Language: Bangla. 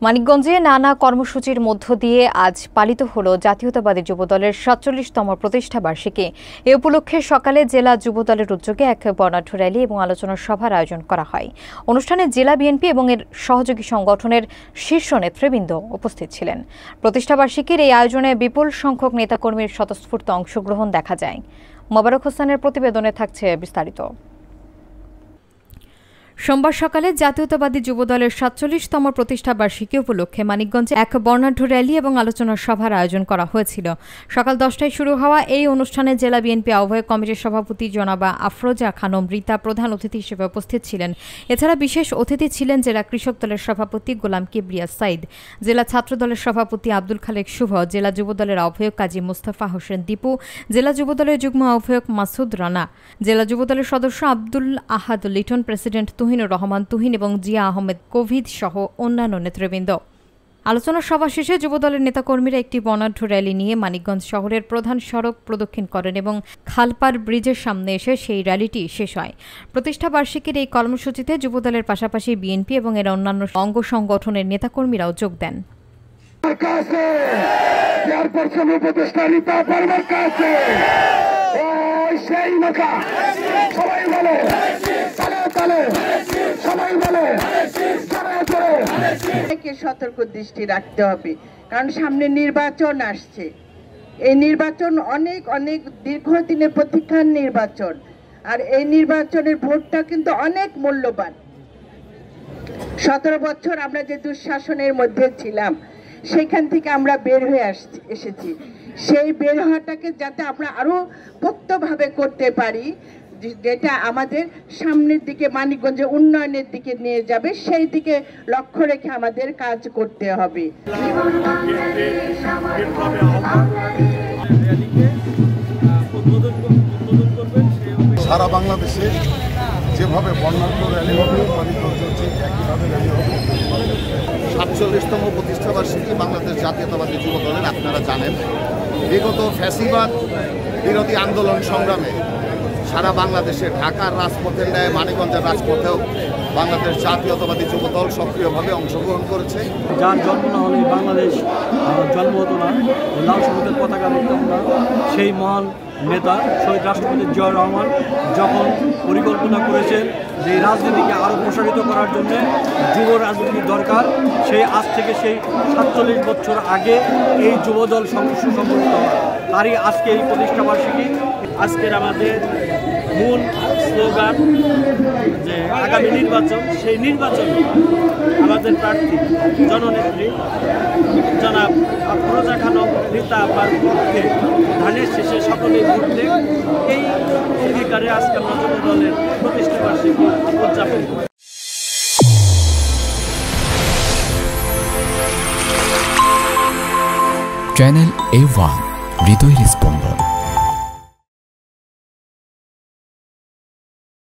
মানিকগঞ্জে নানা কর্মসূচির মধ্য দিয়ে আজ পালিত হল জাতীয়তাবাদী যুবদলের ৪৭তম প্রতিষ্ঠা বার্ষিকী। এ উপলক্ষে সকালে জেলা যুবদলের উদ্যোগে এক বর্ণাঢ্য র্যালি এবং আলোচনা সভার আয়োজন করা হয়। অনুষ্ঠানে জেলা বিএনপি এবং এর সহযোগী সংগঠনের শীর্ষ নেতৃবৃন্দ উপস্থিত ছিলেন। প্রতিষ্ঠা বার্ষিকীর এই আয়োজনে বিপুল সংখ্যক নেতাকর্মীর স্বতঃস্ফূর্ত অংশগ্রহণ দেখা যায়। মোবারক হোসেনের প্রতিবেদনে থাকছে বিস্তারিত। সোমবার সকালে জাতীয়তাবাদী যুবদলের ৪৭তম প্রতিষ্ঠা বার্ষিকী উপলক্ষে মানিকগঞ্জে এক বর্ণাঢ্য র্যালি এবং আলোচনা সভার আয়োজন করা হয়েছিল। সকাল ১০টায় শুরু হওয়া এই অনুষ্ঠানে জেলা বিএনপি আহ্বায়ক কমিটির সভাপতি জনাবা আফরোজা খানম রিতা প্রধান অতিথি হিসেবে উপস্থিত ছিলেন। এছাড়া বিশেষ অতিথি ছিলেন জেলা কৃষক দলের সভাপতি গোলাম কিবরিয়া সাইদ, জেলা ছাত্র দলের সভাপতি আব্দুল খালেক শুভ, জেলা যুবদলের আহ্বায়ক কাজী মুস্তাফা হোসেন দীপু, জেলা যুবদলের যুগ্ম আহ্বায়ক মাসুদ রানা, জেলা যুবদলের সদস্য আব্দুল আহাদ লিটন, প্রেসিডেন্ট তুহিনুর রহমান তুহিন এবং জিয়া আহমেদ কোভিদ সহ অন্যান্য নেতৃবৃন্দ। আলোচনা সভা শেষে যুবদলের নেতাকর্মীরা একটি বর্ণাঢ্য র্যালি নিয়ে মানিকগঞ্জ শহরের প্রধান সড়ক প্রদক্ষিণ করেন এবং খালপাড় ব্রিজের সামনে এসে সেই র্যালিটি শেষ হয়। প্রতিষ্ঠা বার্ষিকীর এই কর্মসূচিতে যুবদলের পাশাপাশি বিএনপি এবং এর অন্যান্য অঙ্গ সংগঠনের নেতাকর্মীরাও যোগ দেন। সতর্ক দৃষ্টি রাখতে হবে, কারণ সামনে নির্বাচন আসছে। এই নির্বাচন অনেক দীর্ঘদিনের প্রতীক্ষার নির্বাচন, আর এই নির্বাচনের ভোটটা কিন্তু অনেক মূল্যবান। ১৭ বছর আমরা যে দুঃশাসনের মধ্যে ছিলাম, সেখান থেকে আমরা বের হয়ে এসেছি। সেই বের হওয়াটাকে যাতে আমরা আরো পোক্তভাবে করতে পারি, যেটা আমাদের সামনের দিকে মানিকগঞ্জে উন্নয়নের দিকে নিয়ে যাবে, সেই দিকে লক্ষ্য রেখে আমাদের কাজ করতে হবে। সারা বাংলাদেশে যেভাবে বর্ণাঢ্য র্যালি হবে, মানিকগঞ্জ একইভাবে র্যালি হবে। ৪৭তম প্রতিষ্ঠা বার্ষিকী বাংলাদেশ জাতীয়তাবাদী যুবদলের আপনারা জানেন, বিগত ফ্যাসিবাদ বিরোধী আন্দোলন সংগ্রামে সারা বাংলাদেশে ঢাকার রাজপথের ন্যায় মানিকগঞ্জের রাজপথেও বাংলাদেশ জাতীয়তাবাদী যুবদল সক্রিয়ভাবে অংশগ্রহণ করেছে। যার জন্ম না হলে বাংলাদেশ জন্ম হতো না, লাল সবুজের পতাকা দেখতাম না। সেই মহান নেতা শহীদ রাষ্ট্রপতি জিয়াউর রহমান যখন পরিকল্পনা করেছেন যে রাজনীতিকে আরও প্রসারিত করার জন্য যুব রাজনীতি দরকার, সেই আজ থেকে সেই ৪৭ বছর আগে এই যুবদল সুসংগঠিত হয়। তারই আজকে এই প্রতিষ্ঠা বার্ষিকী। আজকের আমাদের মূল স্লোগান যে আগামী নির্বাচন, সেই নির্বাচনে আমাদের প্রার্থী জননেত্রী জনাব আফরোজা খানম রিতা আপার পক্ষে ধানের শেষে সকলেই ভোট দেন, এই অঙ্গীকারে আজকে আমরা যুবদলের প্রতিষ্ঠা বার্ষিকী উদযাপন করি। চ্যানেল A1 হৃদয়ের স্পন্দন।